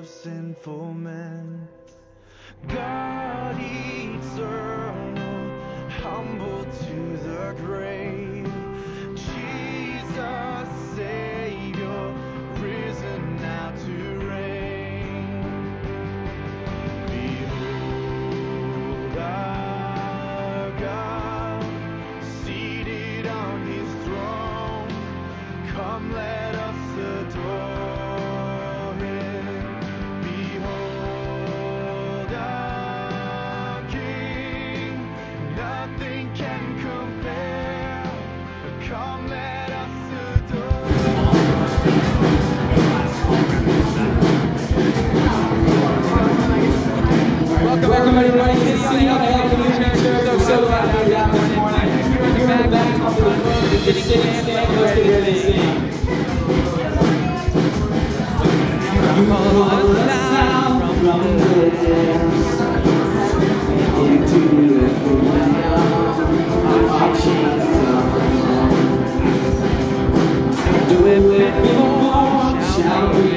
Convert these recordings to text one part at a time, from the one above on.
sinful men. God eternal, humble to the grave. Jesus, Savior, risen now to reign. Behold our God, seated on his throne. Come, let us adore him. Behold our King, nothing can compare. Come, let us adore Welcome everybody to City on Hill Community Church. So glad to be out this morning. We're back on the road to City Stand, let's get ready to sing. Call us out from the depths into the freedom of Jesus. Do it with more, shall we?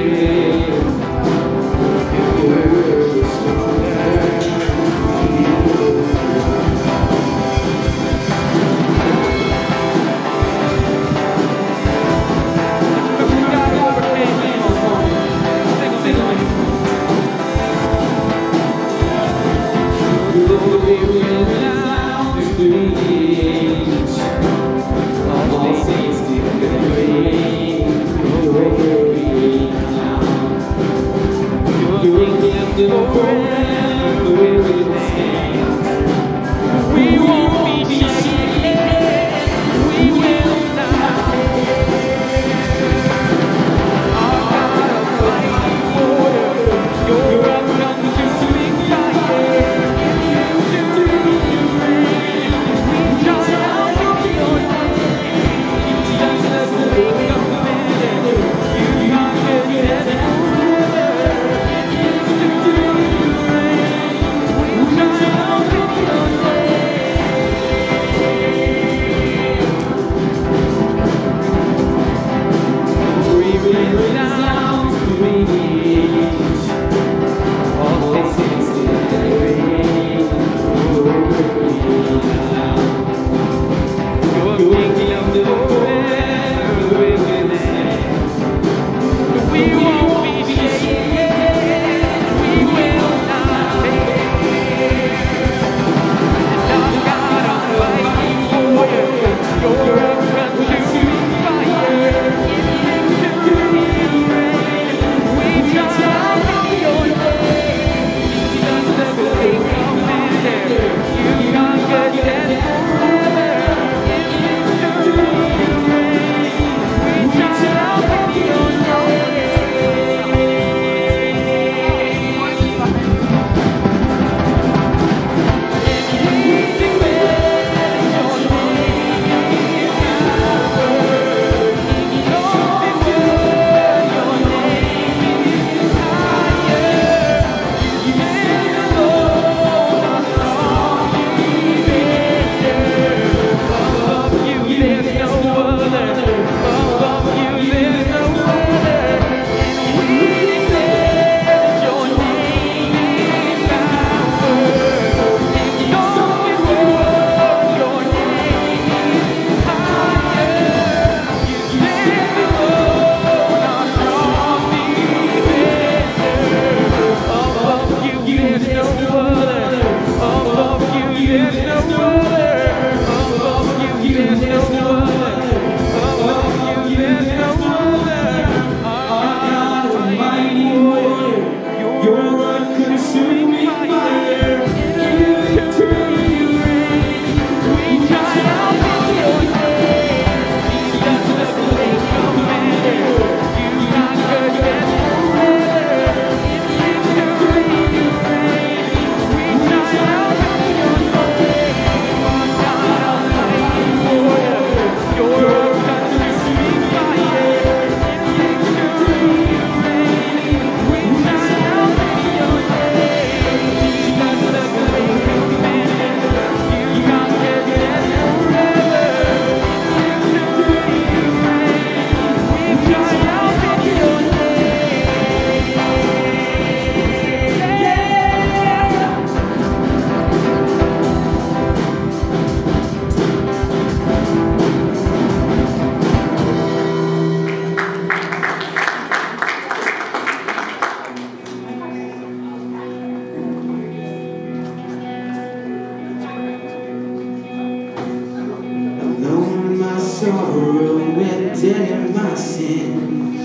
my sins,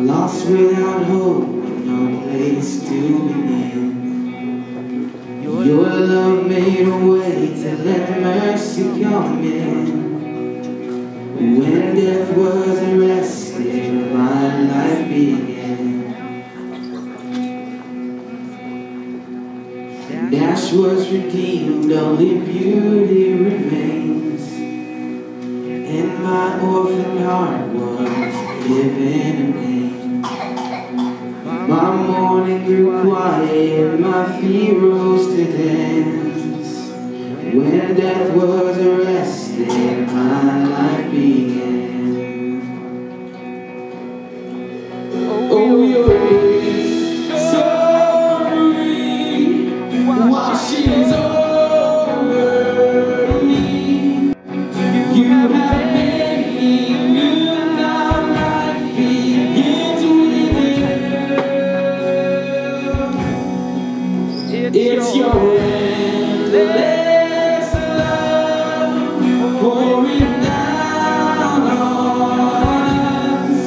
lost without hope, with no place to begin. Your love made a way to let mercy come in. When death was arrested, my life began. And ash was redeemed, only beauty remains. And my orphan heart was given a name. My mourning grew quiet, my feet rose to dance. When death was arrested, my life began. Oh, your grace, so free, washes over me. You have made me new, now life begins with you. It's your endless love pouring down on us.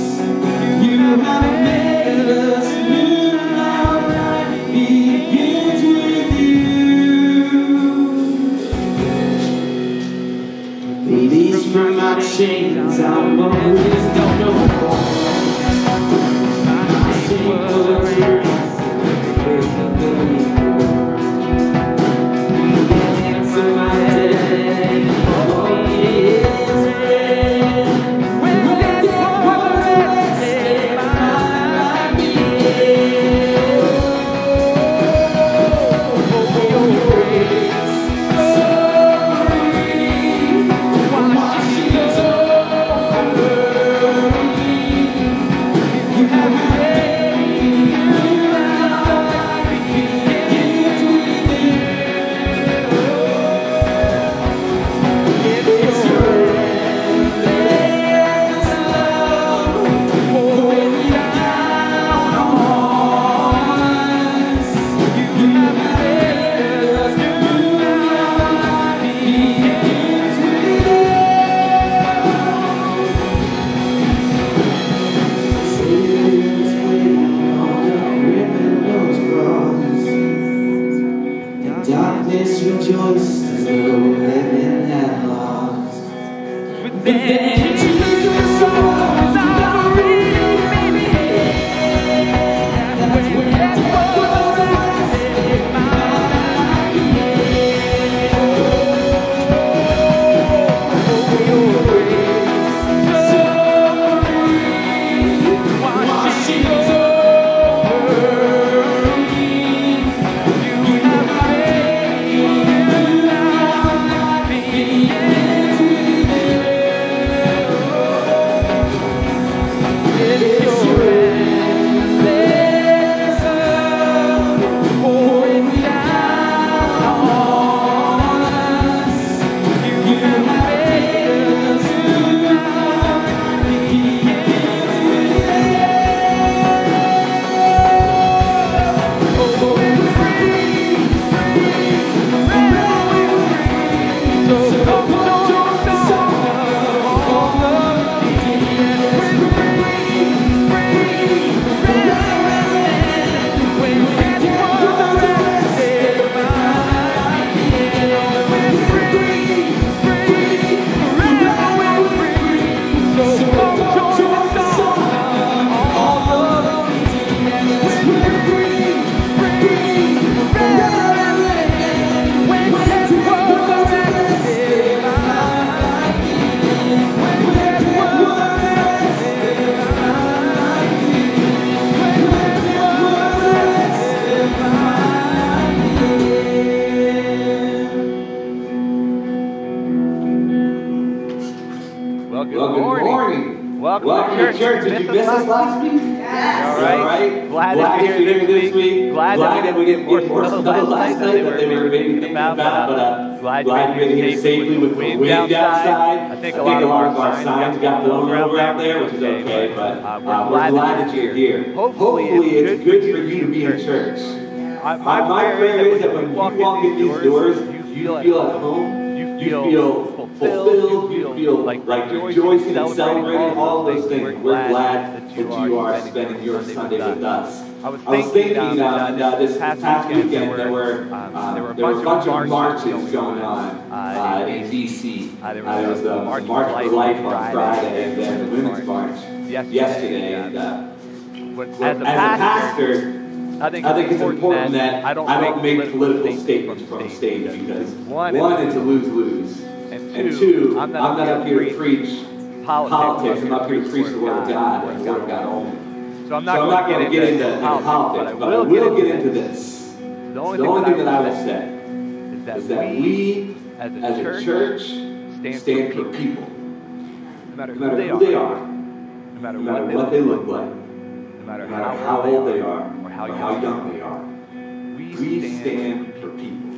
You have made us new, now life begins with you. Released from my chains, I'm always done no more. My shame was erased. Darkness rejoiced as though heaven had lost. But then Jesus rose on the baby. That's when death was arrested, my life began. Oh, your grace, so free, washes over me. You have Welcome to church. Did you miss us last week? Yes. All right. Glad that you're here this week. Glad that we didn't get more snow last night that they were maybe thinking about, but glad you made it here safely with the wind outside. I think a lot of our signs got blown over out there, which is okay, but we're glad that you're here. Hopefully it's good for you to be in church. My prayer is that when you walk in these doors, you feel at home, you feel fulfilled, you feel like rejoicing and celebrating all those things. We're glad that you are spending your Sunday with us. I was thinking this past weekend there were a bunch of marches going on in D.C. There was the March for Life on Friday and then the Women's March yesterday. And as a pastor, I think it's important that I don't make political statements from the stage because one, it's a lose-lose, and two, I'm not up here to preach politics. I'm up here to preach the Word of God and the Word of God only. So I'm not going to get into politics, but I will get into this. The only thing that I will say is that we, as a church, stand for people. No matter who they are, no matter what they look like, no matter how old they are, or how young they are. We stand for people.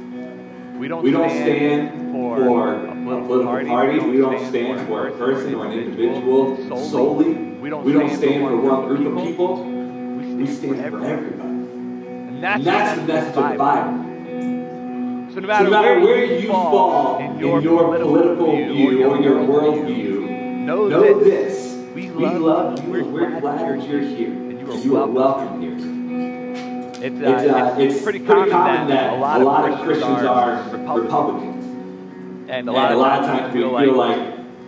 We don't stand for a political party. We don't stand for a person or an individual solely. We don't stand for one group of people. We stand for everybody. And that's the message of the Bible. So no matter where you fall in your political view or your worldview, know this. We love you. We're glad that you're here. And you are welcome here. It's pretty common that a lot of Christians are Republicans. And a lot of times we feel like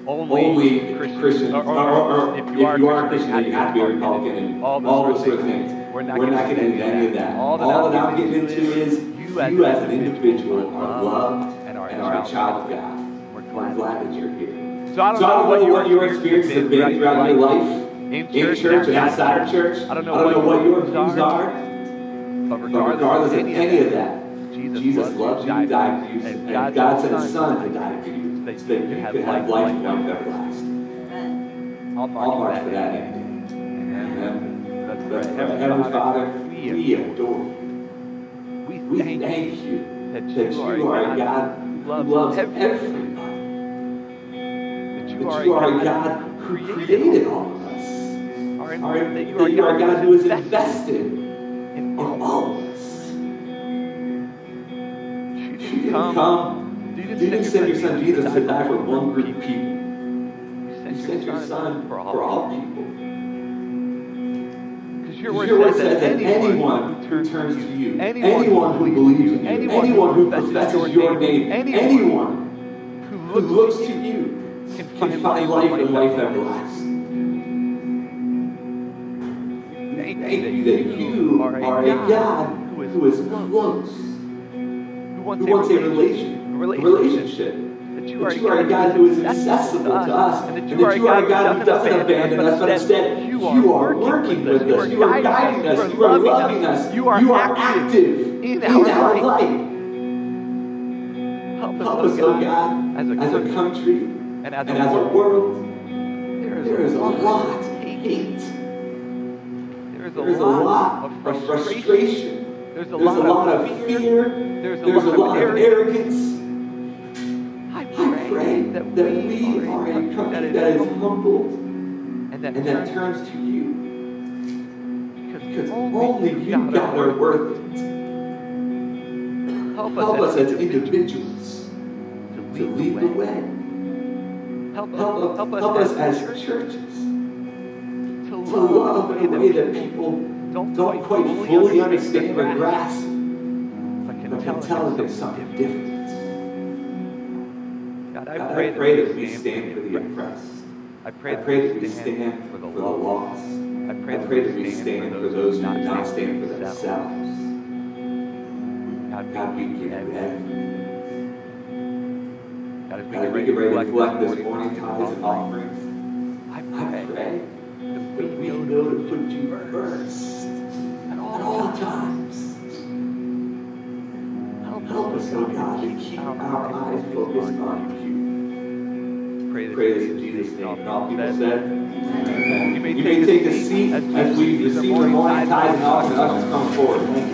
only Christians, or if you are Christian, you have to be a Republican and all those sort of things. We're not getting into any of that. All that I'm getting into is you as an individual are loved and are a child of God. We're glad that you're here. So I don't know what your experience has been throughout your life in church and outside of church. I don't know what your views are. But regardless of any of that, Jesus loved you, died for you, and God sent His Son to die for you, so that you could have life and life everlasting. I'll march for that any day. Amen. Let's pray. Heavenly Father, we adore you. We thank you that you are a God who loves everybody. That you are a God who created all of us. That you are a God who is invested in all of us. You didn't come. You didn't send your Son Jesus to die for one group of people. You sent your Son for all people. Because your word says that anyone who turns to you, anyone who believes in you, anyone who professes your name, anyone who looks to you can find life and life everlasting. Thank you that you are a God who is close, who wants a relationship. That you are a God who is accessible to us, and that you are a God who doesn't abandon us, but instead you are working with us, you are guiding us, you are loving us, you are active in our life. Help us, oh God, as a country and as a world. There is a lot of hate. There's a lot of frustration. There's a lot of fear. There's a lot of arrogance. I pray that we are a country that is humbled and that turns to you. Because only you, God, are worth it. Help us as individuals to lead the way. Help us as churches to love in a way that people don't quite fully understand or grasp, but can tell that there's something different. God, I pray that we stand for the oppressed. I pray that we stand for the lost. I pray that we stand for those who do not stand for themselves. God, we give you everything. God, as we get ready to collect this morning tithes and offerings, I pray that we know to put you first at all times. Help us, oh God, to keep our eyes focused on you. Pray this in Jesus' name. And all people said, Amen. You may take a seat as we receive the morning tithes and offerings. Ushers come forward. Thank you.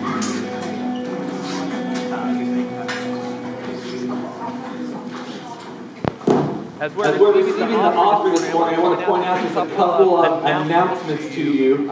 As we're receiving the offering this morning, I want to point out just a couple of announcements to you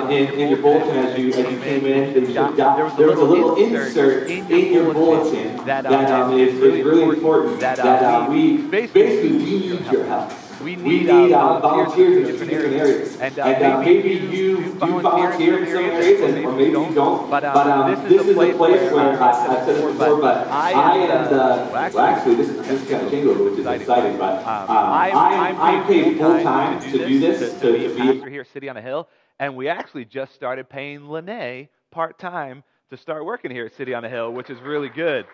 in your bulletin as you came in. There was a little insert in your bulletin that is really important that we need your help. We need volunteers in different areas. And maybe you do volunteer in some areas, or maybe you don't. But this is a place where, I've said this before, but I am this is kind of jingle, which is exciting, but I'm paid full time to do this, to be a pastor here at City on a Hill. And we actually just started paying Lene part-time to start working here at City on a Hill, which is really good.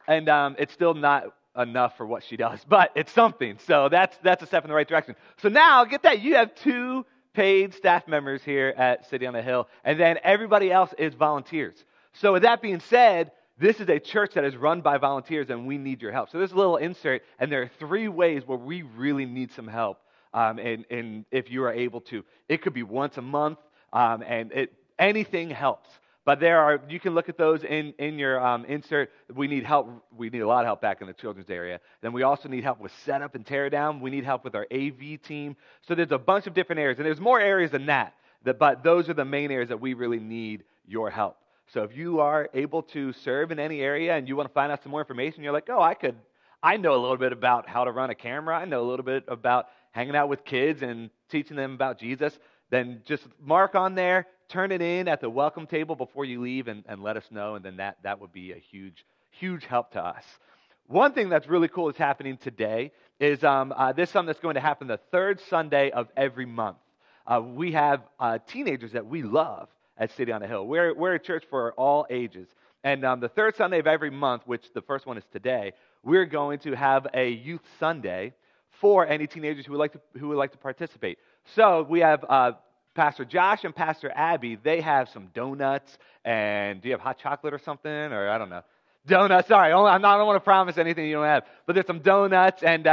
And it's still not enough for what she does, but it's something. So that's a step in the right direction. So now, get that, you have 2 paid staff members here at City on the Hill, and then everybody else is volunteers. So with that being said, this is a church that is run by volunteers, and we need your help. So there's a little insert, and there are 3 ways where we really need some help. And if you are able to, it could be once a month, and anything helps. But you can look at those in your insert. We need help. We need a lot of help back in the children's area. Then we also need help with setup and tear down. We need help with our AV team. So there's a bunch of different areas, and there's more areas than that. But those are the main areas that we really need your help. So if you are able to serve in any area and you want to find out some more information, you're like, I know a little bit about how to run a camera. I know a little bit about hanging out with kids and teaching them about Jesus. Then just mark on there, turn it in at the welcome table before you leave, and let us know, and then that would be a huge help to us. One thing that's really cool is happening today is this something that's going to happen the 3rd Sunday of every month. We have teenagers that we love at City on the Hill. We're a church for all ages. And the 3rd Sunday of every month, which the first one is today, we're going to have a youth Sunday for any teenagers who would like to participate. So we have Pastor Josh and Pastor Abby. They have some donuts, and do you have hot chocolate or something? Or I don't know. Donuts, sorry. I don't want to promise anything you don't have. But there's some donuts, and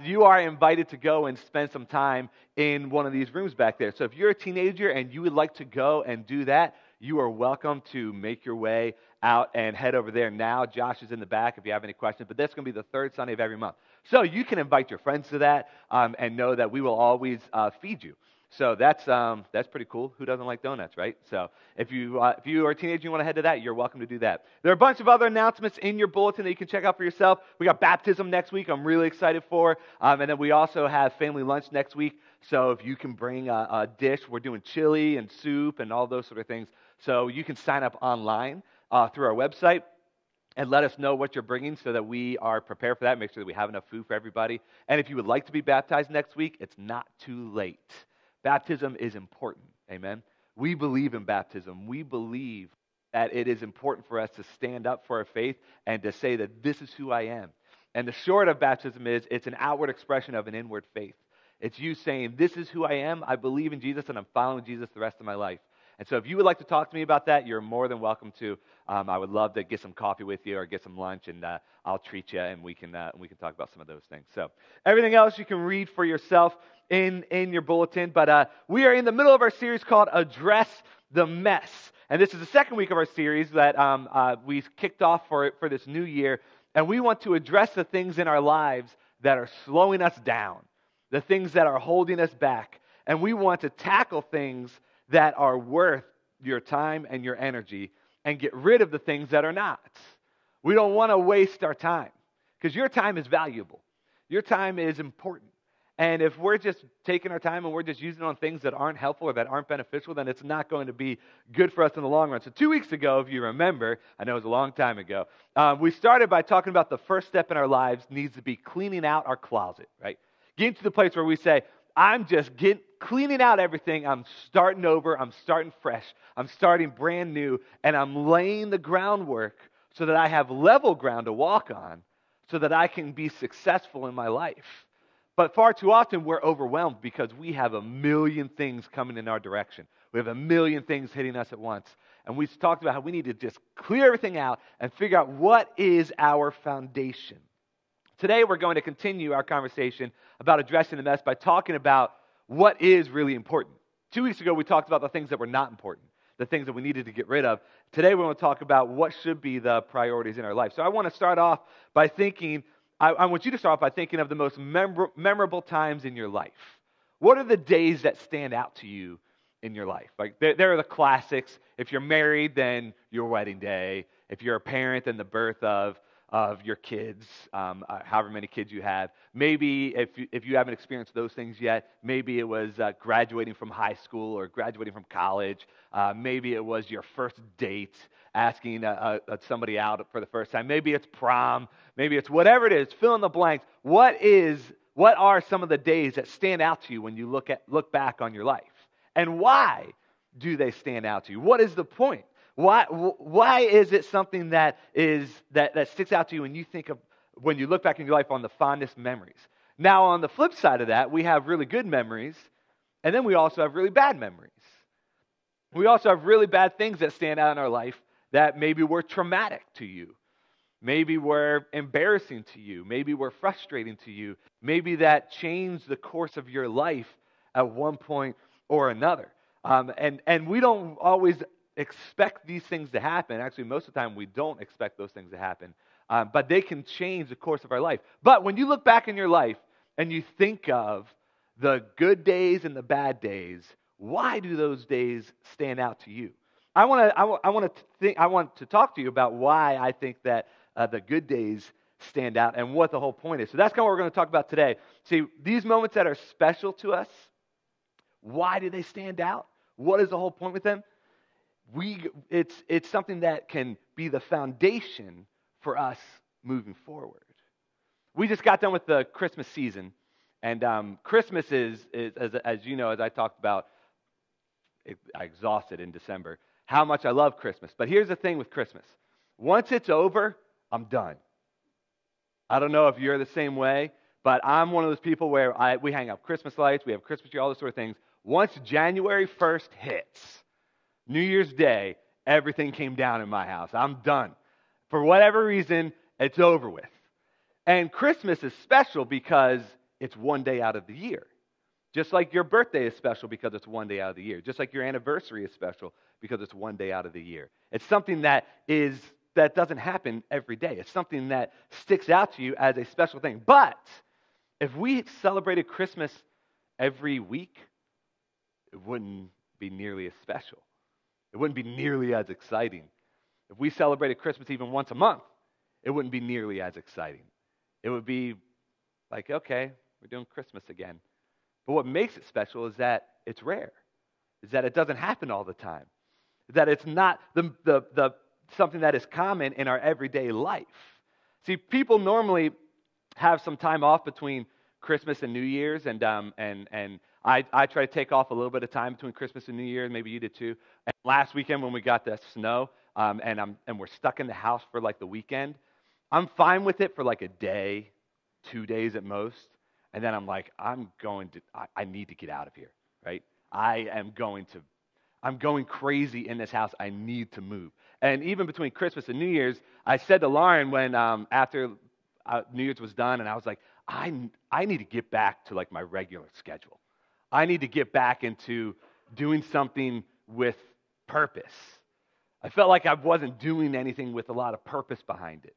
you are invited to go and spend some time in one of these rooms back there. So if you're a teenager and you would like to go and do that, you are welcome to make your way out and head over there now. Josh is in the back if you have any questions, but that's going to be the 3rd Sunday of every month. So you can invite your friends to that and know that we will always feed you. So that's pretty cool. Who doesn't like donuts, right? So if you are a teenager and you want to head to that, you're welcome to do that. There are a bunch of other announcements in your bulletin that you can check out for yourself. We got baptism next week. I'm really excited for. And then we also have family lunch next week. So if you can bring a dish, we're doing chili and soup and all those sort of things. So you can sign up online through our website and let us know what you're bringing so that we are prepared for that, make sure that we have enough food for everybody. And if you would like to be baptized next week, it's not too late. Baptism is important, amen? We believe in baptism. We believe that it is important for us to stand up for our faith and to say that this is who I am. And the short of baptism is it's an outward expression of an inward faith. It's you saying, this is who I am, I believe in Jesus, and I'm following Jesus the rest of my life. And so if you would like to talk to me about that, you're more than welcome to. I would love to get some coffee with you or get some lunch, and I'll treat you, and we can talk about some of those things. So everything else you can read for yourself in your bulletin. But we are in the middle of our series called Address the Mess. And this is the 2nd week of our series that we kicked off for this new year. And we want to address the things in our lives that are slowing us down, the things that are holding us back. And we want to tackle things that are worth your time and your energy and get rid of the things that are not. We don't want to waste our time because your time is valuable. Your time is important. And if we're just taking our time and we're just using it on things that aren't helpful or that aren't beneficial, then it's not going to be good for us in the long run. So 2 weeks ago, if you remember, I know it was a long time ago, we started by talking about the first step in our lives needs to be cleaning out our closet, right? Getting to the place where we say, I'm just cleaning out everything. I'm starting over. I'm starting fresh. I'm starting brand new. And I'm laying the groundwork so that I have level ground to walk on so that I can be successful in my life. But far too often, we're overwhelmed because we have a million things coming in our direction. We have a million things hitting us at once. And we talked about how we need to just clear everything out and figure out what is our foundation. Today, we're going to continue our conversation about addressing the mess by talking about what is really important. 2 weeks ago, we talked about the things that were not important, the things that we needed to get rid of. Today, we're going to talk about what should be the priorities in our life. So I want to start off by thinking I want you to start off by thinking of the most memorable times in your life. What are the days that stand out to you in your life? Like there are the classics. If you're married, then your wedding day. If you're a parent, then the birth of your kids, however many kids you have. Maybe if you haven't experienced those things yet, maybe it was graduating from high school or graduating from college. Maybe it was your first date, asking somebody out for the first time. Maybe it's prom. Maybe it's whatever it is. Fill in the blanks. What are some of the days that stand out to you when you look back on your life? And why do they stand out to you? What is the point? Why is it something that sticks out to you when you look back in your life on the fondest memories? Now, on the flip side of that, we have really good memories, and then we also have really bad memories. We also have really bad things that stand out in our life that maybe were traumatic to you. Maybe were embarrassing to you. Maybe were frustrating to you. Maybe that changed the course of your life at one point or another. And we don't always expect these things to happen. Actually, most of the time we don't expect those things to happen. But they can change the course of our life. But when you look back in your life and you think of the good days and the bad days, why do those days stand out to you? I want to talk to you about why I think that the good days stand out and what the whole point is. So that's kind of what we're going to talk about today. See, these moments that are special to us, why do they stand out? What is the whole point with them? It's something that can be the foundation for us moving forward. We just got done with the Christmas season, and Christmas is as you know, as I talked about, I exhausted in December, how much I love Christmas. But here's the thing with Christmas. Once it's over, I'm done. I don't know if you're the same way, but I'm one of those people where we hang up Christmas lights, we have Christmas tree, all those sort of things. Once January 1st hits, New Year's Day, everything came down in my house. I'm done. For whatever reason, it's over with. And Christmas is special because it's one day out of the year. Just like your birthday is special because it's one day out of the year. Just like your anniversary is special because it's one day out of the year. It's something that doesn't happen every day. It's something that sticks out to you as a special thing. But if we celebrated Christmas every week, it wouldn't be nearly as special. It wouldn't be nearly as exciting. If we celebrated Christmas even once a month, it wouldn't be nearly as exciting. It would be like, okay, we're doing Christmas again. But what makes it special is that it's rare, is that it doesn't happen all the time, that it's not the something that is common in our everyday life. See, people normally have some time off between Christmas and New Year's, and I try to take off a little bit of time between Christmas and New Year's. Maybe you did too. And last weekend when we got the snow, and we're stuck in the house for like the weekend, I'm fine with it for like a day, 2 days at most. And then I'm like, I need to get out of here, right? I'm going crazy in this house. I need to move. And even between Christmas and New Year's, I said to Lauren when after New Year's was done, and I was like, I need to get back to like my regular schedule. I need to get back into doing something with purpose. I felt like I wasn't doing anything with a lot of purpose behind it.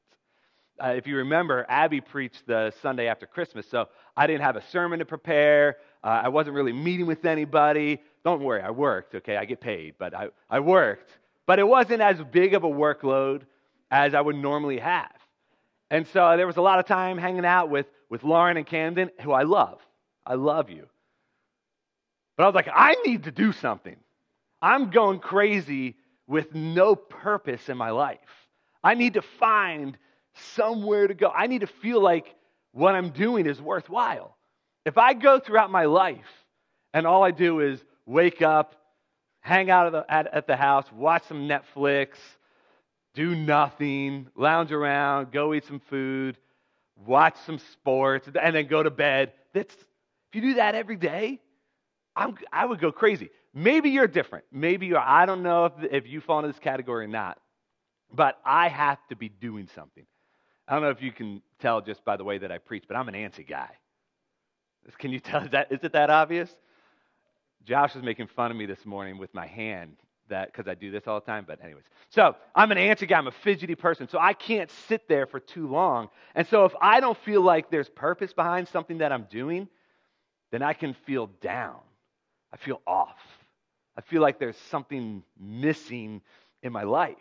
If you remember, Abby preached the Sunday after Christmas, so I didn't have a sermon to prepare. I wasn't really meeting with anybody. Don't worry, I worked, okay? I get paid, but I worked. But it wasn't as big of a workload as I would normally have. And so there was a lot of time hanging out with Lauren and Camden, who I love. I love you. But I was like, I need to do something. I'm going crazy with no purpose in my life. I need to find somewhere to go. I need to feel like what I'm doing is worthwhile. If I go throughout my life and all I do is wake up, hang out at the house, watch some Netflix, do nothing, lounge around, go eat some food, watch some sports, and then go to bed, if you do that every day, I would go crazy. Maybe you're different. I don't know if you fall into this category or not, but I have to be doing something. I don't know if you can tell just by the way that I preach, but I'm an antsy guy. Can you tell? Is it that obvious? Josh was making fun of me this morning with my hand that because I do this all the time, but anyways. So I'm an antsy guy. I'm a fidgety person, so I can't sit there for too long. And so if I don't feel like there's purpose behind something that I'm doing, then I can feel down. I feel off. I feel like there's something missing in my life.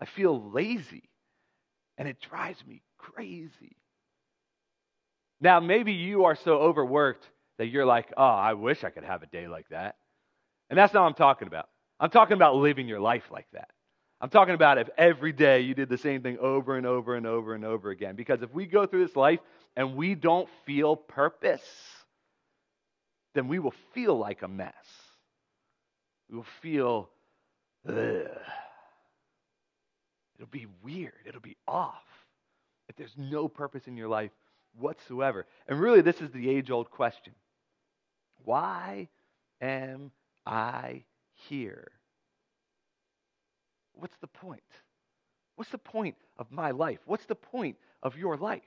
I feel lazy, and it drives me crazy. Now, maybe you are so overworked that you're like, oh, I wish I could have a day like that. And that's not what I'm talking about. I'm talking about living your life like that. I'm talking about if every day you did the same thing over and over and over and over again. Because if we go through this life and we don't feel purpose, then we will feel like a mess. We will feel, ugh. It'll be weird. It'll be off if there's no purpose in your life whatsoever. And really, this is the age-old question. Why am I here? What's the point? What's the point of my life? What's the point of your life?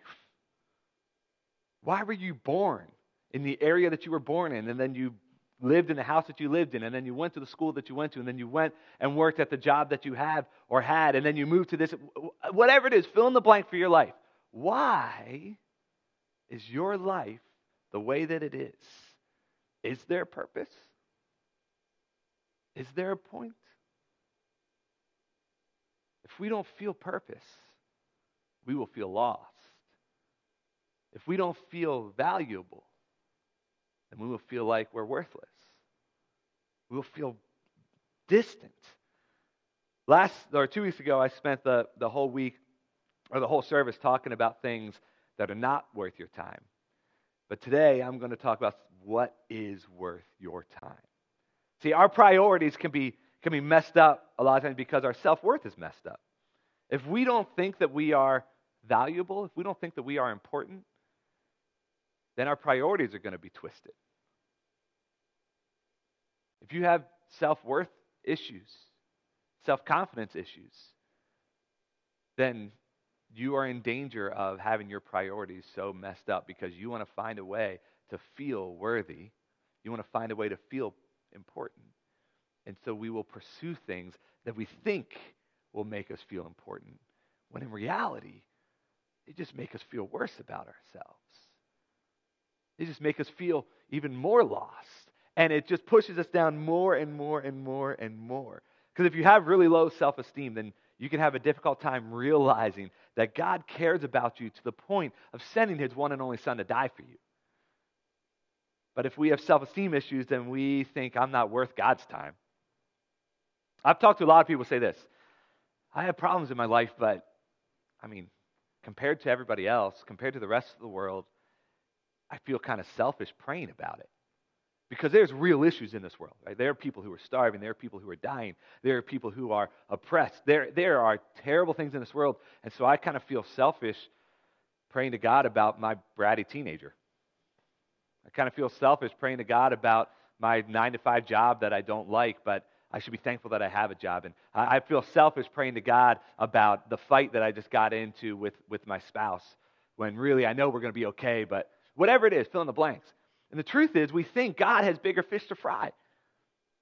Why were you born in the area that you were born in, and then you lived in the house that you lived in, and then you went to the school that you went to, and then you went and worked at the job that you have or had, and then you moved to this, whatever it is, fill in the blank for your life. Why is your life the way that it is? Is there purpose? Is there a point? If we don't feel purpose, we will feel lost. If we don't feel valuable, then we will feel like we're worthless. We will feel distant. 2 weeks ago, I spent the whole week, or the whole service, talking about things that are not worth your time. But today, I'm going to talk about what is worth your time. See, our priorities can be messed up a lot of times because our self-worth is messed up. If we don't think that we are valuable, if we don't think that we are important, then our priorities are going to be twisted. If you have self-worth issues, self-confidence issues, then you are in danger of having your priorities so messed up because you want to find a way to feel worthy. You want to find a way to feel important. And so we will pursue things that we think will make us feel important, when in reality, they just make us feel worse about ourselves. They just make us feel even more lost. And it just pushes us down more and more and more and more. Because if you have really low self-esteem, then you can have a difficult time realizing that God cares about you to the point of sending His one and only Son to die for you. But if we have self-esteem issues, then we think, I'm not worth God's time. I've talked to a lot of people who say this. I have problems in my life, but, compared to everybody else, compared to the rest of the world, I feel kind of selfish praying about it. Because there's real issues in this world, right? There are people who are starving. There are people who are dying. There are people who are oppressed. There are terrible things in this world. And so I kind of feel selfish praying to God about my bratty teenager. I kind of feel selfish praying to God about my 9-to-5 job that I don't like, but I should be thankful that I have a job. And I feel selfish praying to God about the fight that I just got into with my spouse, when really I know we're going to be okay, but whatever it is, fill in the blanks. And the truth is, we think God has bigger fish to fry.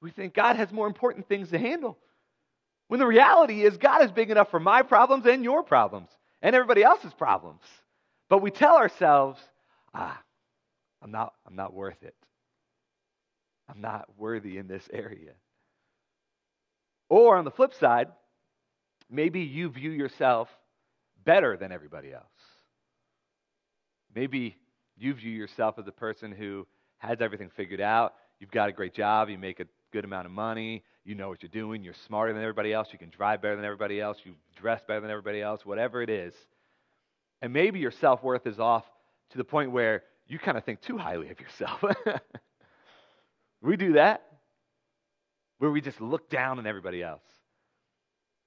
We think God has more important things to handle. When the reality is, God is big enough for my problems and your problems and everybody else's problems. But we tell ourselves, I'm not worth it. I'm not worthy in this area. Or on the flip side, maybe you view yourself better than everybody else. Maybe you view yourself as a person who has everything figured out. You've got a great job. You make a good amount of money. You know what you're doing. You're smarter than everybody else. You can drive better than everybody else. You dress better than everybody else, whatever it is. And maybe your self-worth is off to the point where you kind of think too highly of yourself. We do that, where we just look down on everybody else.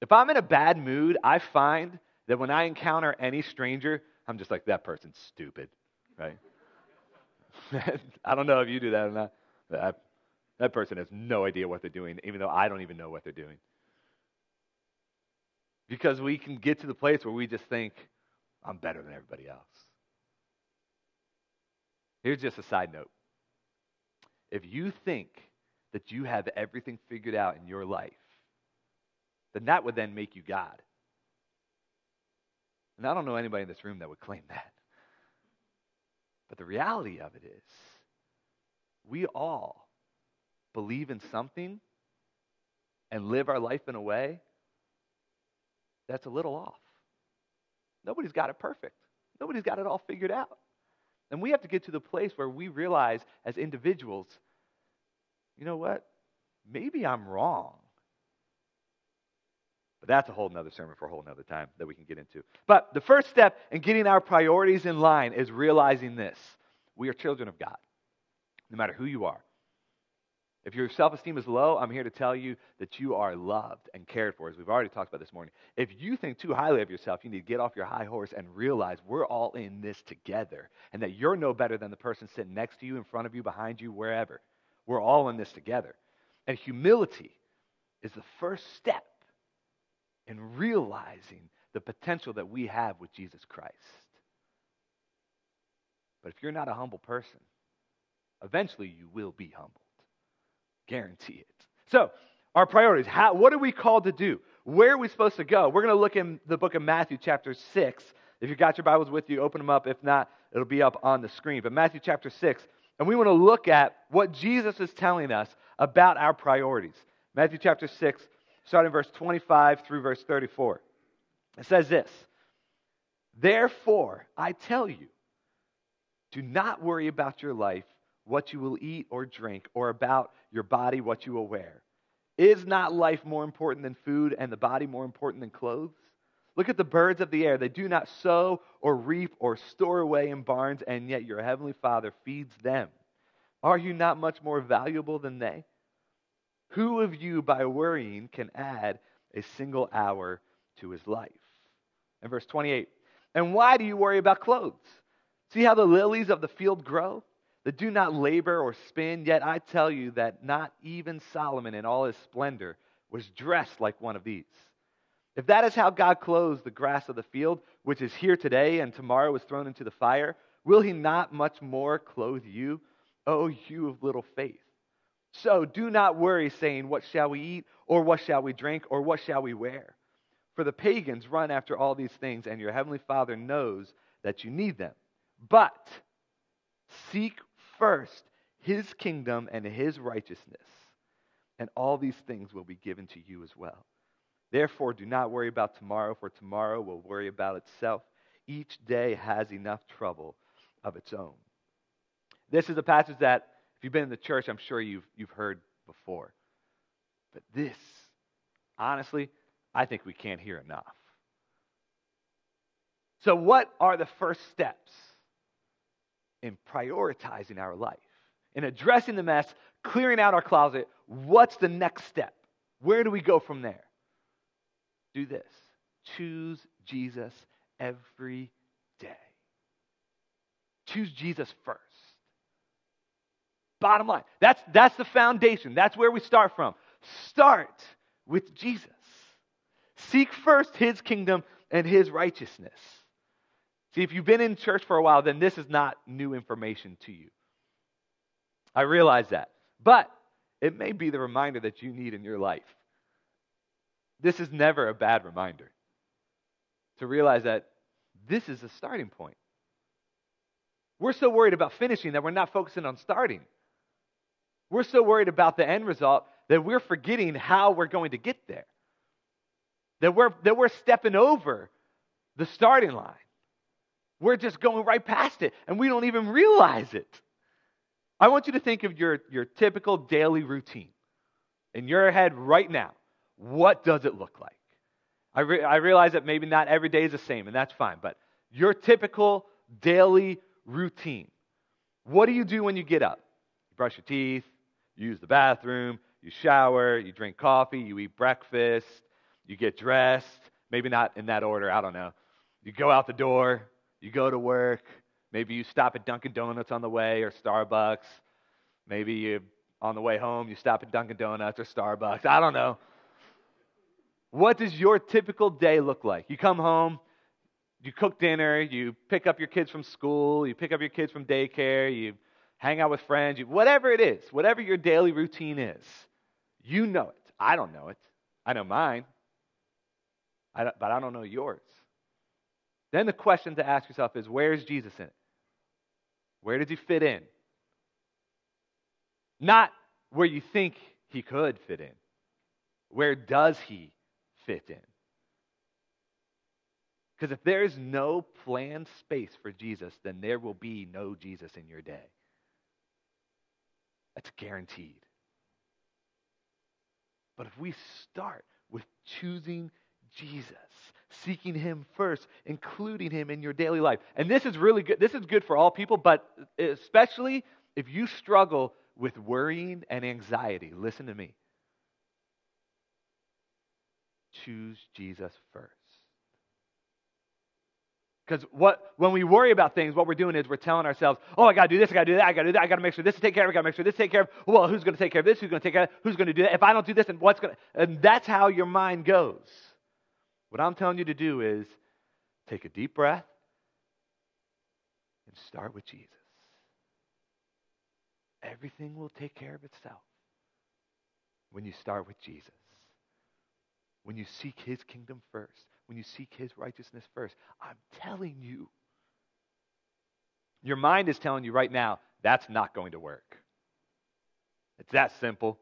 If I'm in a bad mood, I find that when I encounter any stranger, I'm just like, that person's stupid, right? I don't know if you do that or not. That person has no idea what they're doing, even though I don't even know what they're doing. Because we can get to the place where we just think, I'm better than everybody else. Here's just a side note. If you think that you have everything figured out in your life, then that would then make you God. And I don't know anybody in this room that would claim that. But the reality of it is, we all believe in something and live our life in a way that's a little off. Nobody's got it perfect. Nobody's got it all figured out. And we have to get to the place where we realize as individuals, you know what? Maybe I'm wrong. But that's a whole nother sermon for a whole nother time that we can get into. But the first step in getting our priorities in line is realizing this. We are children of God, no matter who you are. If your self-esteem is low, I'm here to tell you that you are loved and cared for, as we've already talked about this morning. If you think too highly of yourself, you need to get off your high horse and realize we're all in this together, and that you're no better than the person sitting next to you, in front of you, behind you, wherever. We're all in this together. And humility is the first step in realizing the potential that we have with Jesus Christ. But if you're not a humble person, eventually you will be humbled. Guarantee it. So, our priorities. What are we called to do? Where are we supposed to go? We're going to look in the book of Matthew chapter 6. If you've got your Bibles with you, open them up. If not, it'll be up on the screen. But Matthew chapter 6. And we want to look at what Jesus is telling us about our priorities. Matthew chapter 6, starting in verse 25 through verse 34. It says this: "Therefore, I tell you, do not worry about your life, what you will eat or drink, or about your body, what you will wear. Is not life more important than food, and the body more important than clothes? Look at the birds of the air. They do not sow or reap or store away in barns, and yet your heavenly Father feeds them. Are you not much more valuable than they? Who of you, by worrying, can add a single hour to his life?" And verse 28, "And why do you worry about clothes? See how the lilies of the field grow? They do not labor or spin, yet I tell you that not even Solomon in all his splendor was dressed like one of these. If that is how God clothes the grass of the field, which is here today and tomorrow is thrown into the fire, will he not much more clothe you, O you of little faith? So do not worry, saying, what shall we eat, or what shall we drink, or what shall we wear? For the pagans run after all these things, and your heavenly Father knows that you need them. But seek first his kingdom and his righteousness, and all these things will be given to you as well. Therefore, do not worry about tomorrow, for tomorrow will worry about itself. Each day has enough trouble of its own." This is a passage that, if you've been in the church, I'm sure you've heard before. But this, honestly, I think we can't hear enough. So what are the first steps in prioritizing our life? In addressing the mess, clearing out our closet, what's the next step? Where do we go from there? Do this. Choose Jesus every day. Choose Jesus first. Bottom line. That's the foundation. That's where we start from. Start with Jesus. Seek first his kingdom and his righteousness. See, if you've been in church for a while, then this is not new information to you. I realize that. But it may be the reminder that you need in your life. This is never a bad reminder. To realize that this is a starting point. We're so worried about finishing that we're not focusing on starting. We're so worried about the end result that we're forgetting how we're going to get there. That we're stepping over the starting line. We're just going right past it, and we don't even realize it. I want you to think of your typical daily routine. In your head right now, what does it look like? I realize that maybe not every day is the same, and that's fine, but your typical daily routine. What do you do when you get up? You brush your teeth, you use the bathroom, you shower, you drink coffee, you eat breakfast, you get dressed, maybe not in that order, I don't know. You go out the door, you go to work, maybe you stop at Dunkin' Donuts on the way or Starbucks. Maybe on the way home you stop at Dunkin' Donuts or Starbucks. I don't know. What does your typical day look like? You come home, you cook dinner, you pick up your kids from school, you pick up your kids from daycare, you hang out with friends, whatever it is, whatever your daily routine is, you know it. I don't know it. I know mine. but I don't know yours. Then the question to ask yourself is, where is Jesus in it? Where does he fit in? Not where you think he could fit in. Where does he fit in? Because if there is no planned space for Jesus, then there will be no Jesus in your day. That's guaranteed. But if we start with choosing Jesus, seeking him first, including him in your daily life. And this is really good. This is good for all people, but especially if you struggle with worrying and anxiety, listen to me. Choose Jesus first. Because when we worry about things, what we're doing is we're telling ourselves, oh, I got to do this, I got to do that, I got to do that, I got to make sure this is taken care of, I got to make sure this is taken care of. Well, who's going to take care of this? Who's going to take care of that? Who's going to do that? If I don't do this, then what's going to... And that's how your mind goes. What I'm telling you to do is take a deep breath and start with Jesus. Everything will take care of itself when you start with Jesus. When you seek his kingdom first, when you seek his righteousness first, I'm telling you, your mind is telling you right now, that's not going to work. It's that simple.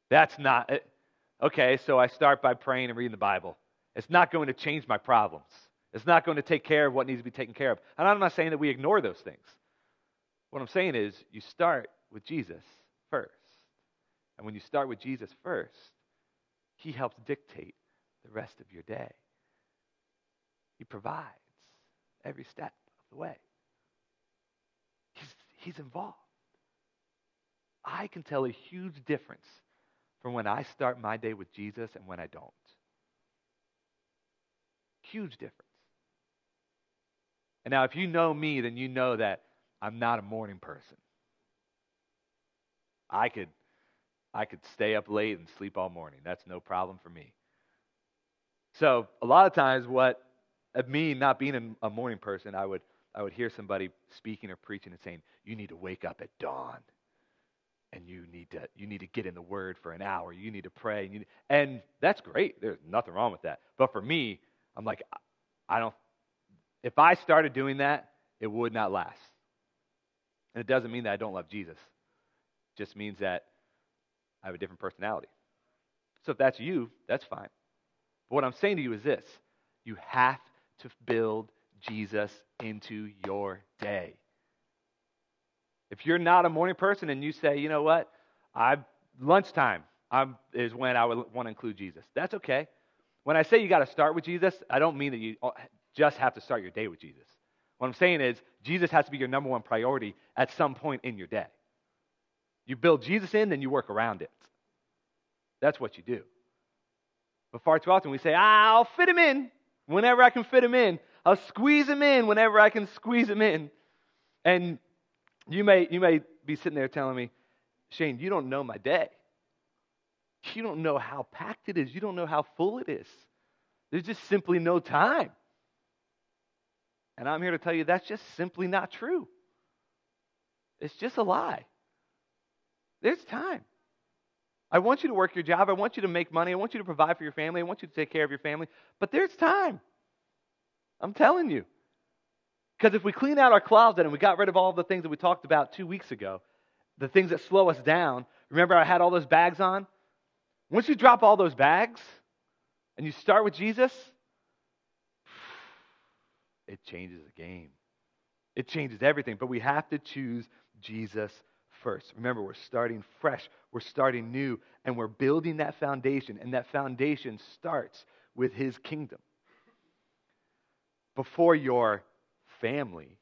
That's not it. Okay, so I start by praying and reading the Bible. It's not going to change my problems. It's not going to take care of what needs to be taken care of. And I'm not saying that we ignore those things. What I'm saying is you start with Jesus first. And when you start with Jesus first, he helps dictate the rest of your day. He provides every step of the way. He's involved. I can tell a huge difference from when I start my day with Jesus and when I don't. Huge difference. And now if you know me, then you know that I'm not a morning person. I could stay up late and sleep all morning. That's no problem for me. So a lot of times me not being a morning person, I would hear somebody speaking or preaching and saying, you need to wake up at dawn. And you need to get in the Word for an hour. You need to pray. And that's great. There's nothing wrong with that. But for me, I'm like, if I started doing that, it would not last. And it doesn't mean that I don't love Jesus. It just means that I have a different personality. So if that's you, that's fine. But what I'm saying to you is this. You have to build Jesus into your day. If you're not a morning person and you say, you know what, lunchtime is when I would want to include Jesus. That's okay. When I say you got to start with Jesus, I don't mean that you just have to start your day with Jesus. What I'm saying is Jesus has to be your number one priority at some point in your day. You build Jesus in, then you work around it. That's what you do. But far too often we say, I'll fit him in whenever I can fit him in. I'll squeeze him in whenever I can squeeze him in. And you may be sitting there telling me, Shane, you don't know my day. You don't know how packed it is. You don't know how full it is. There's just simply no time. And I'm here to tell you that's just simply not true. It's just a lie. There's time. I want you to work your job. I want you to make money. I want you to provide for your family. I want you to take care of your family. But there's time. I'm telling you. Because if we clean out our closet and we got rid of all the things that we talked about 2 weeks ago, the things that slow us down, remember I had all those bags on? Once you drop all those bags and you start with Jesus, it changes the game. It changes everything. But we have to choose Jesus first. Remember, we're starting fresh. We're starting new. And we're building that foundation. And that foundation starts with his kingdom. Before your family,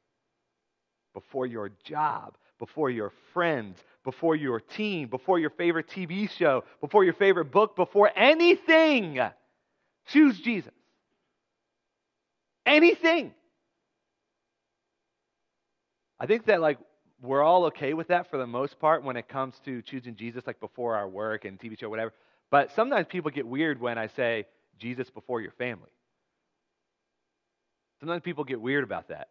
before your job, before your friends, before your team, before your favorite TV show, before your favorite book, before anything, choose Jesus. Anything. I think that we're all okay with that for the most part when it comes to choosing Jesus, before our work and TV show, whatever. But sometimes people get weird when I say Jesus before your family. Sometimes people get weird about that.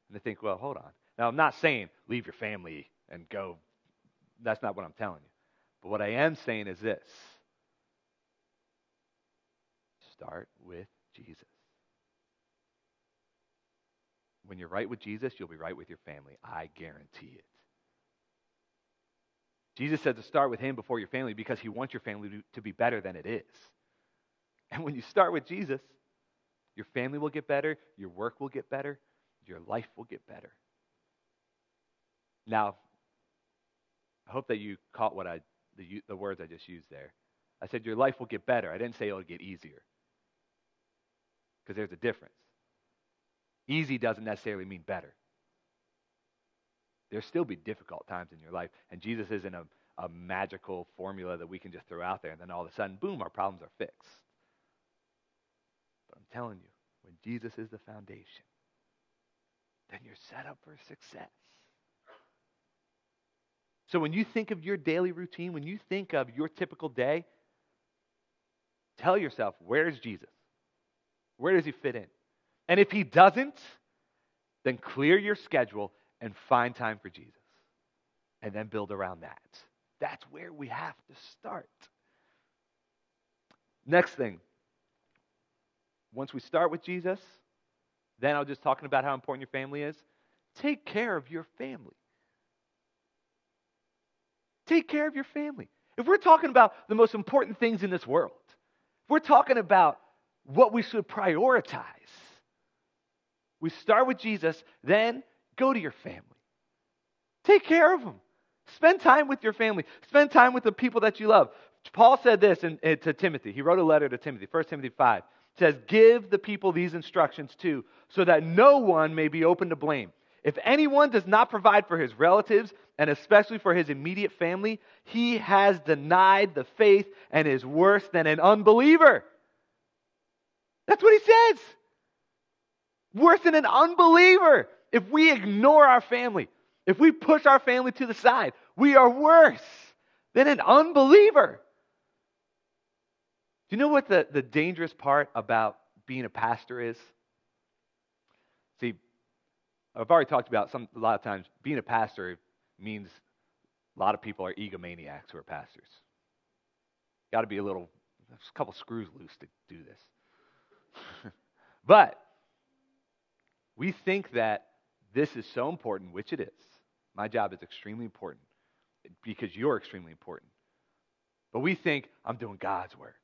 And they think, well, hold on. Now, I'm not saying leave your family and go. That's not what I'm telling you. But what I am saying is this. start with Jesus. When you're right with Jesus, you'll be right with your family. I guarantee it. Jesus said to start with him before your family because he wants your family to be better than it is. And when you start with Jesus, your family will get better, your work will get better, your life will get better. Now, I hope that you caught what the words I just used there. I said your life will get better. I didn't say it'll get easier. Because there's a difference. Easy doesn't necessarily mean better. There'll still be difficult times in your life, and Jesus isn't a magical formula that we can just throw out there, and then all of a sudden, boom, our problems are fixed. But I'm telling you, when Jesus is the foundation, then you're set up for success. So when you think of your daily routine, when you think of your typical day, tell yourself, where's Jesus? Where does he fit in? And if he doesn't, then clear your schedule and find time for Jesus. And then build around that. That's where we have to start. Next thing. Once we start with Jesus, then I was just talking about how important your family is. Take care of your family. Take care of your family. If we're talking about the most important things in this world, if we're talking about what we should prioritize, we start with Jesus, then go to your family. Take care of them. Spend time with your family. Spend time with the people that you love. Paul said this to Timothy. He wrote a letter to Timothy, 1 Timothy 5. It says, give the people these instructions too, so that no one may be open to blame. If anyone does not provide for his relatives, and especially for his immediate family, he has denied the faith and is worse than an unbeliever. That's what he says. Worse than an unbeliever. If we ignore our family, if we push our family to the side, we are worse than an unbeliever. Do you know what the dangerous part about being a pastor is? See, I've already talked about a lot of times being a pastor means a lot of people are egomaniacs who are pastors. Got to be a couple screws loose to do this. But we think that this is so important, which it is. My job is extremely important because you're extremely important. But we think I'm doing God's work.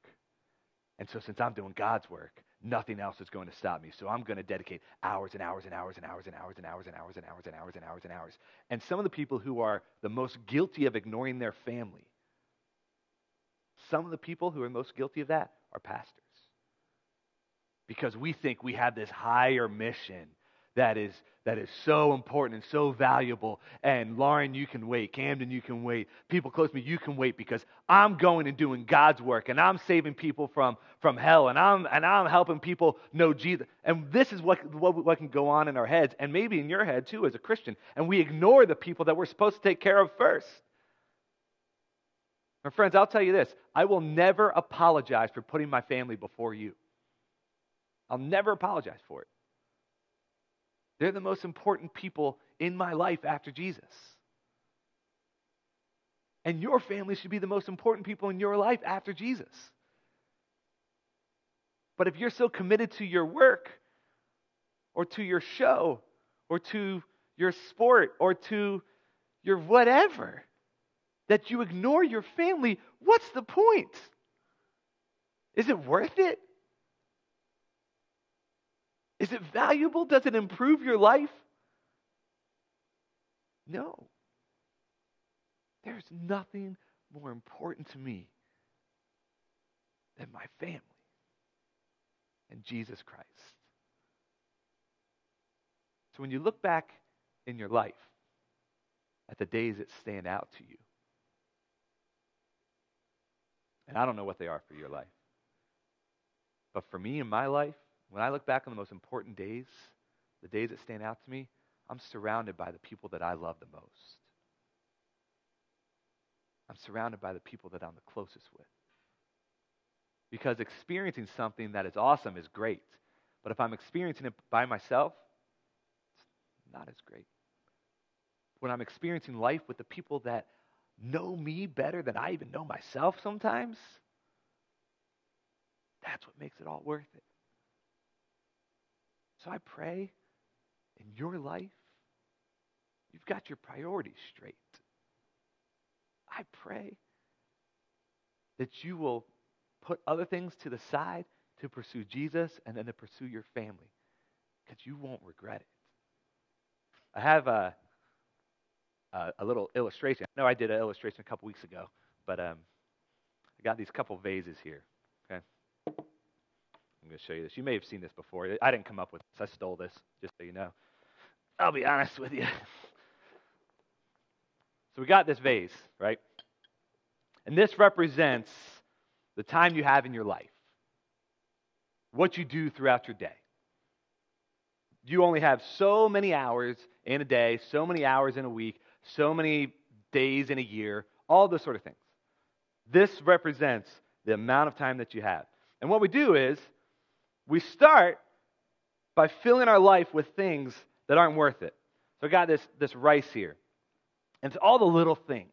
And so since I'm doing God's work, nothing else is going to stop me. So I'm going to dedicate hours and hours and hours and hours and hours and hours and hours and hours and hours and hours and hours. And some of the people who are the most guilty of ignoring their family, some of the people who are most guilty of that are pastors. Because we think we have this higher mission that is so important and so valuable. And Lauren, you can wait. Camden, you can wait. People close to me, you can wait because I'm going and doing God's work and I'm saving people from hell and I'm helping people know Jesus. And this is what can go on in our heads and maybe in your head too as a Christian. And we ignore the people that we're supposed to take care of first. My friends, I'll tell you this. I will never apologize for putting my family before you. I'll never apologize for it. They're the most important people in my life after Jesus. And your family should be the most important people in your life after Jesus. But if you're so committed to your work, or to your show, or to your sport, or to your whatever, that you ignore your family, what's the point? Is it worth it? Is it valuable? Does it improve your life? No. There's nothing more important to me than my family and Jesus Christ. So when you look back in your life at the days that stand out to you, and I don't know what they are for your life, but for me in my life, when I look back on the most important days, the days that stand out to me, I'm surrounded by the people that I love the most. I'm surrounded by the people that I'm the closest with. Because experiencing something that is awesome is great. But if I'm experiencing it by myself, it's not as great. When I'm experiencing life with the people that know me better than I even know myself sometimes, That's what makes it all worth it. So I pray in your life, you've got your priorities straight. I pray that you will put other things to the side to pursue Jesus and then to pursue your family, because you won't regret it. I have a little illustration. I know I did an illustration a couple weeks ago, but I got these couple vases here. Okay, I'm going to show you this. You may have seen this before. I didn't come up with this. I stole this, just so you know. I'll be honest with you. So we got this vase, right? And this represents the time you have in your life, what you do throughout your day. You only have so many hours in a day, so many hours in a week, so many days in a year, all those sort of things. This represents the amount of time that you have. And what we do is we start by filling our life with things that aren't worth it. So I got this rice here. And it's all the little things.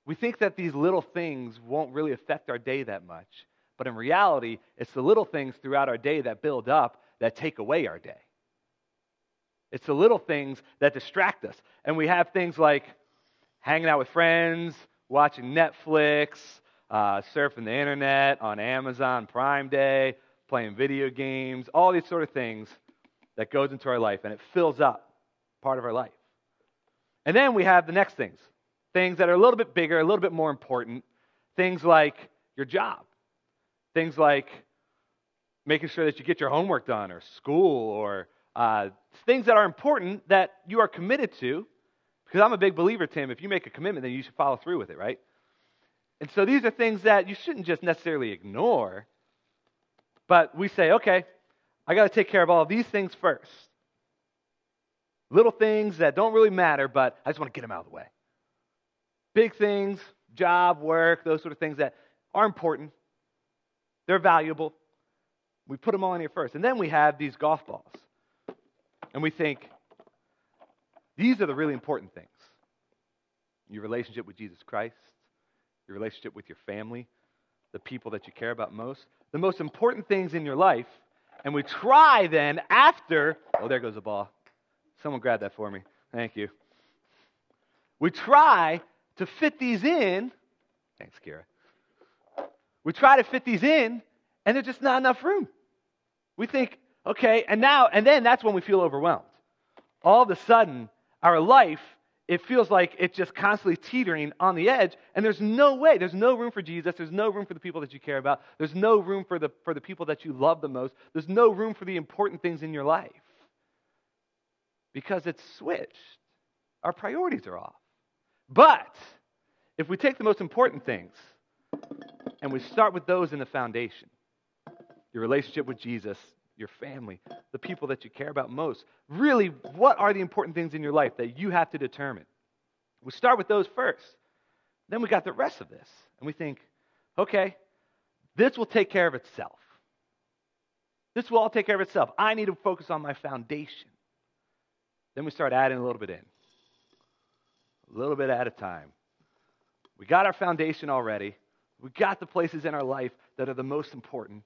We think that these little things won't really affect our day that much. But in reality, it's the little things throughout our day that build up that take away our day. It's the little things that distract us. And we have things like hanging out with friends, watching Netflix, surfing the internet on Amazon Prime Day, playing video games, all these sort of things that goes into our life, and it fills up part of our life. And then we have the next things that are a little bit bigger, a little bit more important, things like your job, things like making sure that you get your homework done, or school, or things that are important that you are committed to, because I'm a big believer, Tim, if you make a commitment, then you should follow through with it, right? And so these are things that you shouldn't just necessarily ignore, but we say, okay, I got to take care of all of these things first. Little things that don't really matter, but I just want to get them out of the way. Big things, job, work, those sort of things that are important. They're valuable. We put them all in here first. And then we have these golf balls. And we think, these are the really important things. Your relationship with Jesus Christ, your relationship with your family, the people that you care about most, the most important things in your life. And we try then after, oh, there goes the ball. Someone grab that for me. Thank you. We try to fit these in. Thanks, Kira. We try to fit these in, and there's just not enough room. We think, okay, and then that's when we feel overwhelmed. All of a sudden, our life, it feels like it's just constantly teetering on the edge, and there's no way, there's no room for Jesus, there's no room for the people that you care about, there's no room for the people that you love the most, there's no room for the important things in your life. Because it's switched. Our priorities are off. But if we take the most important things and we start with those in the foundation, your relationship with Jesus, your family, the people that you care about most, really, what are the important things in your life that you have to determine? We start with those first. Then we got the rest of this. And we think, okay, this will take care of itself. This will all take care of itself. I need to focus on my foundation. Then we start adding a little bit in. A little bit at a time. We got our foundation already. We got the places in our life that are the most important.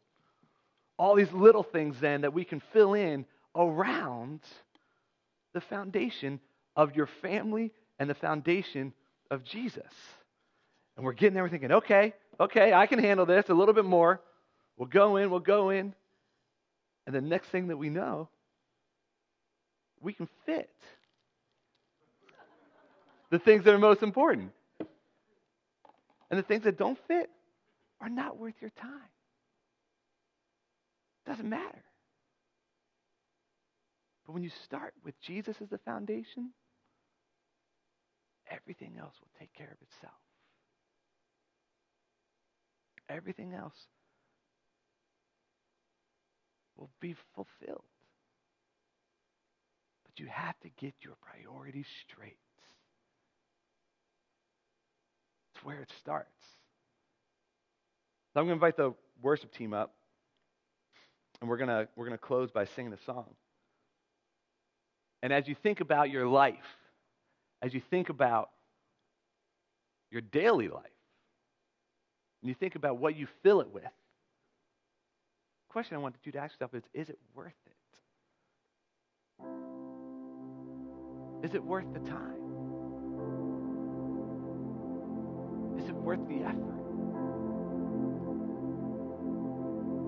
All these little things then that we can fill in around the foundation of your family and the foundation of Jesus. And we're getting there, we're thinking, okay, I can handle this a little bit more. We'll go in. And the next thing that we know, we can fit the things that are most important. And the things that don't fit are not worth your time. It doesn't matter. But when you start with Jesus as the foundation, everything else will take care of itself. Everything else will be fulfilled. But you have to get your priorities straight. It's where it starts. So I'm going to invite the worship team up, and we're going to close by singing a song. And as you think about your life, as you think about your daily life, and you think about what you fill it with, question I wanted you to ask yourself is it worth it? Is it worth the time? Is it worth the effort?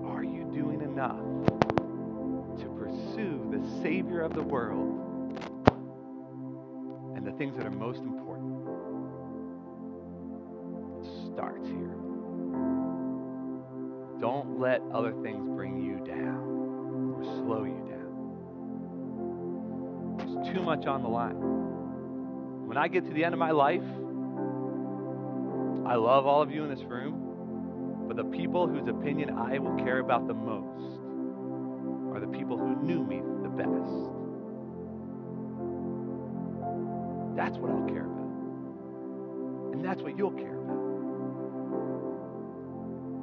Are you doing enough to pursue the Savior of the world and the things that are most important? It starts here. Don't let other things bring you down or slow you down. There's too much on the line. When I get to the end of my life, I love all of you in this room, but the people whose opinion I will care about the most are the people who knew me the best. That's what I'll care about. And that's what you'll care about.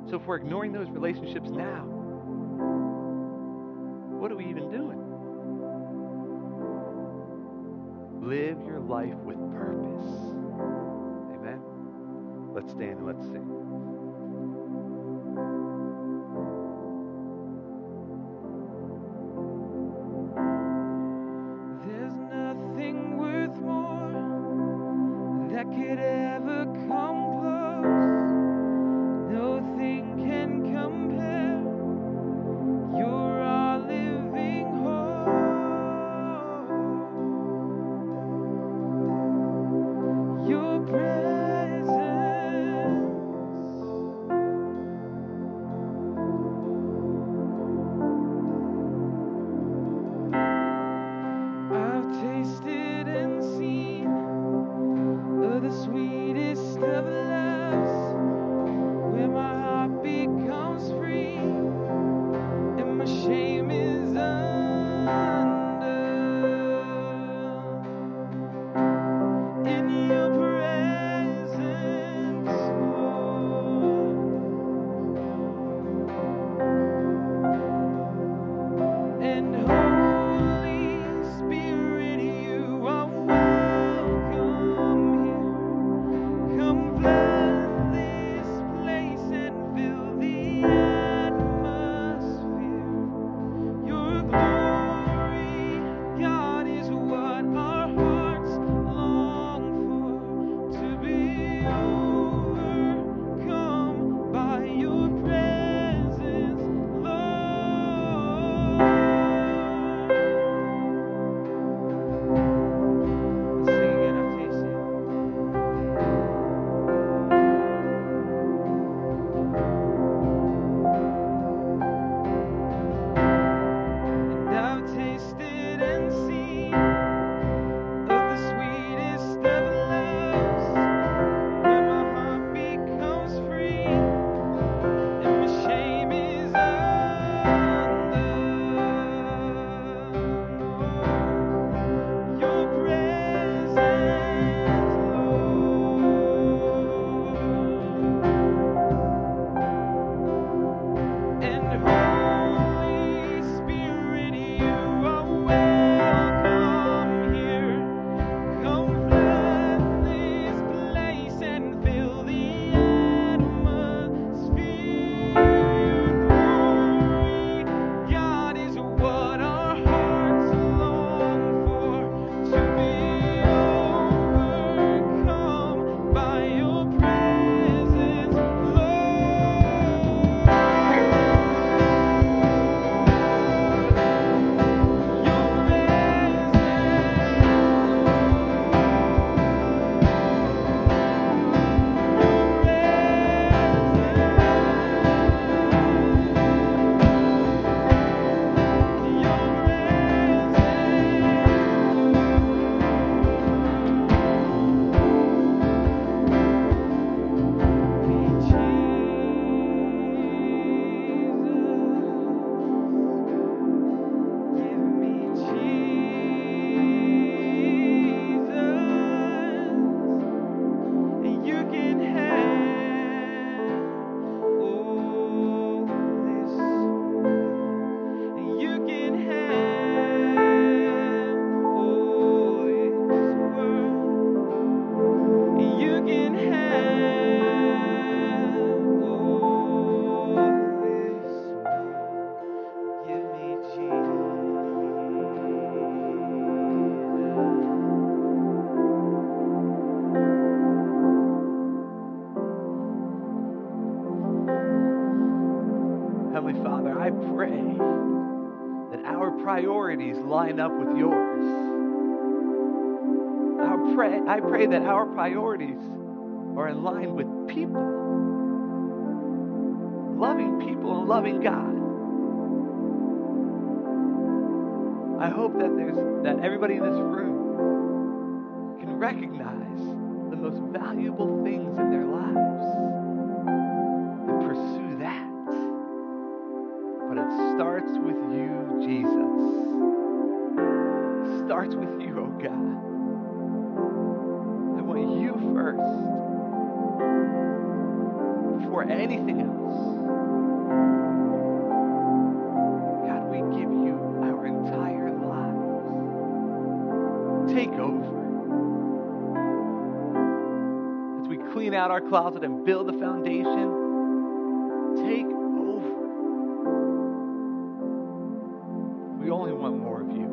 So if we're ignoring those relationships now, what are we even doing? Live your life with purpose. Amen? Let's stand and let's sing. There's nothing worth more that could ever come close. Nothing can compare. You're our living hope. Your presence Heavenly Father, I pray that our priorities line up with yours. I pray that our priorities are in line with people. Loving people and loving God. I hope that everybody in this room can recognize the most valuable things in their lives and pursue that. But it starts with you, Jesus. It starts with you, oh God. I want you first before anything else. God, we give you our entire lives. Take over. As we clean out our closet and build the foundation, take over. We only want more of you.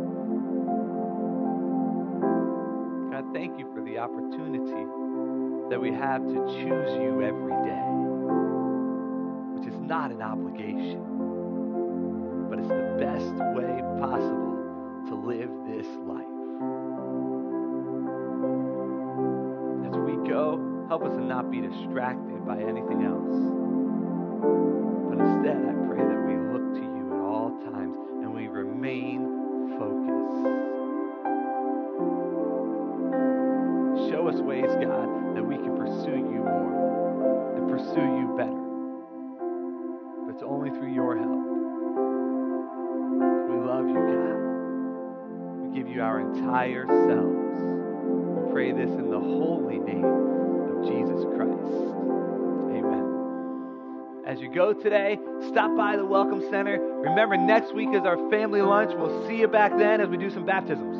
God, thank you for the opportunity that we have to choose you every day, which is not an obligation, but it's the best way possible to live this life. As we go, help us to not be distracted by anything else, but instead I pray that we look to you at all times and we remain focused. Show us ways, God, that we can pursue you more and pursue you better. But it's only through your help. We love you, God. We give you our entire selves. We pray this in the holy name of Jesus Christ. Amen. As you go today, stop by the Welcome Center. Remember, next week is our family lunch. We'll see you back then as we do some baptisms.